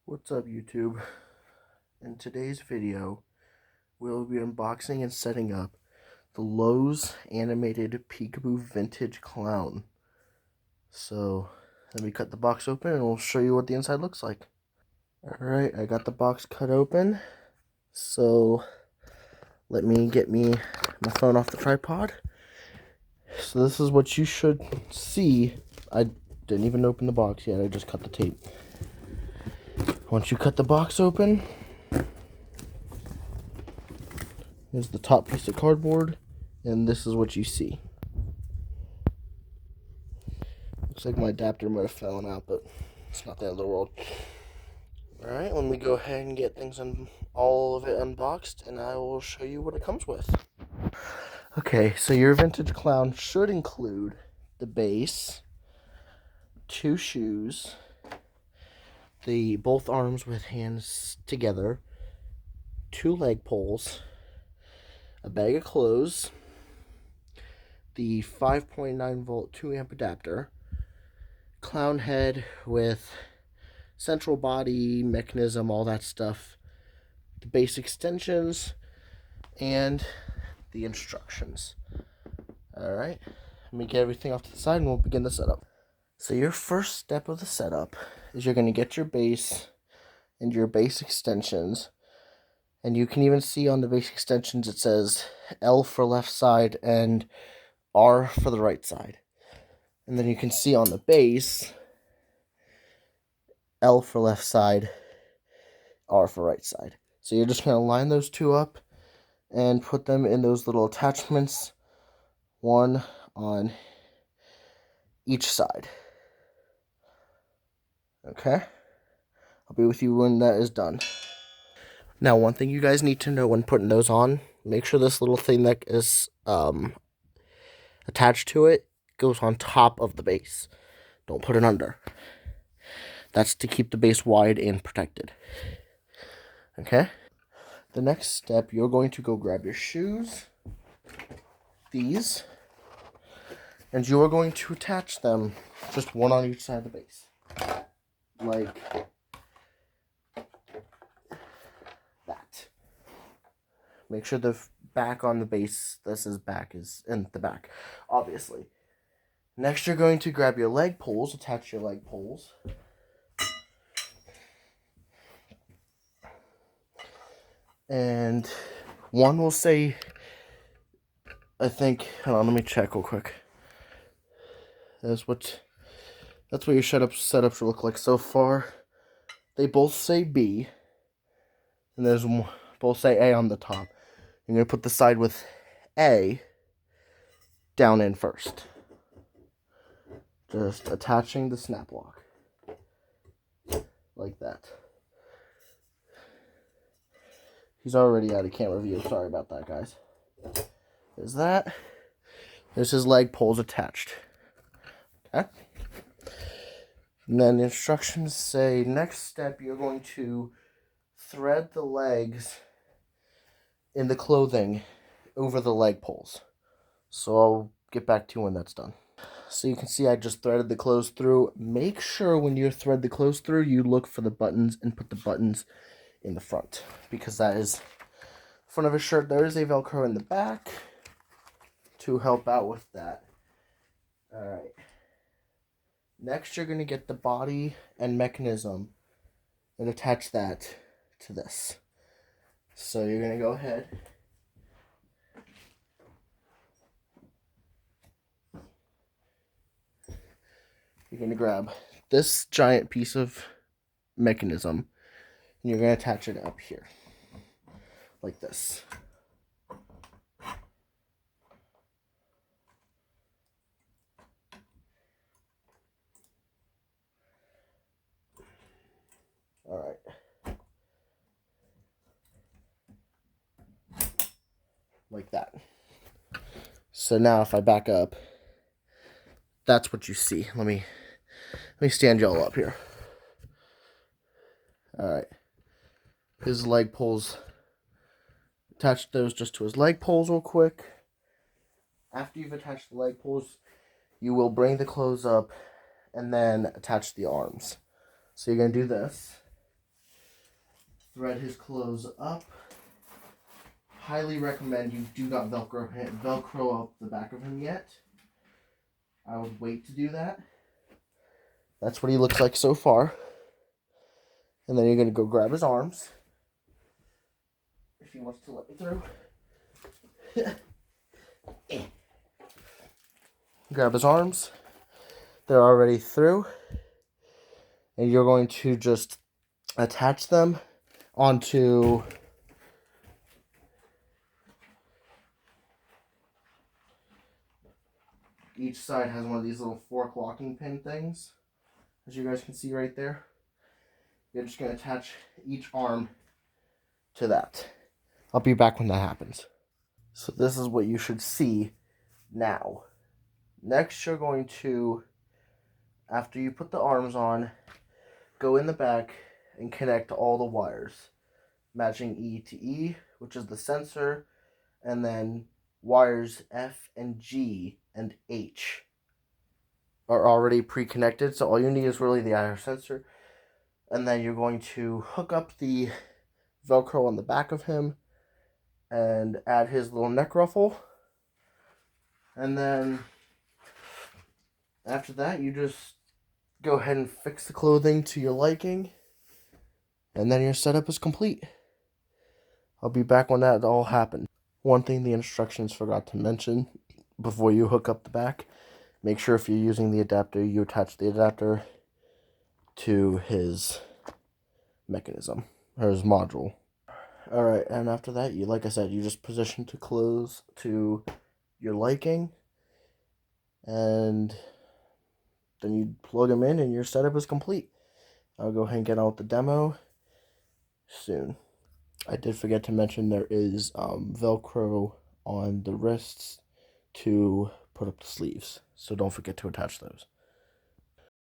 What's up, YouTube? In today's video, we'll be unboxing and setting up the Lowe's animated peekaboo vintage clown. So, let me cut the box open and we'll show you what the inside looks like. Alright, I got the box cut open. So, let me get my phone off the tripod. So this is what you should see. I didn't even open the box yet, I just cut the tape. Once you cut the box open, here's the top piece of cardboard, and this is what you see. Looks like my adapter might have fallen out, but it's not the end of the world. Alright, let me go ahead and get all of it unboxed, and I will show you what it comes with. Okay, so your vintage clown should include the base, 2 shoes, both arms with hands together, 2 leg poles, a bag of clothes, the 5.9 volt 2 amp adapter, clown head with central body, mechanism, all that stuff, the base extensions, and the instructions. Alright, let me get everything off to the side and we'll begin the setup. So your first step of the setup is you're going to get your base and your base extensions, and you can even see on the base extensions it says L for left side and R for the right side. And then you can see on the base L for left side, R for right side. So you're just going to line those two up and put them in those little attachments, one on each side. Okay? I'll be with you when that is done. Now, one thing you guys need to know when putting those on, make sure this little thing that is attached to it goes on top of the base. Don't put it under. That's to keep the base wide and protected. Okay? The next step, you're going to go grab your shoes, these, and you are going to attach them just one on each side of the base. Like that. Make sure the back on the base that says back is in the back, obviously. Next, you're going to grab your leg poles, attach your leg poles. And one will say, I think, hold on, let me check real quick. That's what your setup should look like so far. They both say B, and both say A on the top. You're going to put the side with A down in first. Just attaching the snap lock. Like that. He's already out of camera view. Sorry about that, guys. There's that. There's his leg poles attached. Okay? And then the instructions say, next step, you're going to thread the legs in the clothing over the leg poles. So I'll get back to you when that's done. So you can see I just threaded the clothes through. Make sure when you thread the clothes through, you look for the buttons and put the buttons in the front, because that is the front of his shirt. There is a Velcro in the back to help out with that. Alright. Next, you're going to get the body and mechanism and attach that to this. So you're going to go ahead. You're going to grab this giant piece of mechanism and you're going to attach it up here. Like this. Alright. Like that. So now if I back up, that's what you see. Let me stand y'all up here. Alright. His leg poles. Attach those just to his leg poles real quick. After you've attached the leg poles, you will bring the clothes up and then attach the arms. So you're going to do this. thread his clothes up. Highly recommend you do not Velcro up the back of him yet. I would wait to do that. That's what he looks like so far. And then you're going to go grab his arms. If he wants to let me through. Grab his arms. They're already through. And you're going to just attach them onto each side. Has one of these little fork locking pin things, as you guys can see right there. You're just going to attach each arm to that. I'll be back when that happens. So this is what you should see now. Next, you're going to, after you put the arms on, go in the back and connect all the wires, matching E to E, which is the sensor, and then wires F and G and H are already pre-connected, so all you need is really the IR sensor. And then you're going to hook up the Velcro on the back of him and add his little neck ruffle. And then after that, you just go ahead and fix the clothing to your liking. And then your setup is complete. I'll be back when that all happened. One thing the instructions forgot to mention before you hook up the back, make sure if you're using the adapter, you attach the adapter to his mechanism, or his module. Alright, and after that, you, like I said, you just position to close to your liking, and then you plug them in and your setup is complete. I'll go ahead and get on with the demo soon. I did forget to mention there is Velcro on the wrists to put up the sleeves, so don't forget to attach those.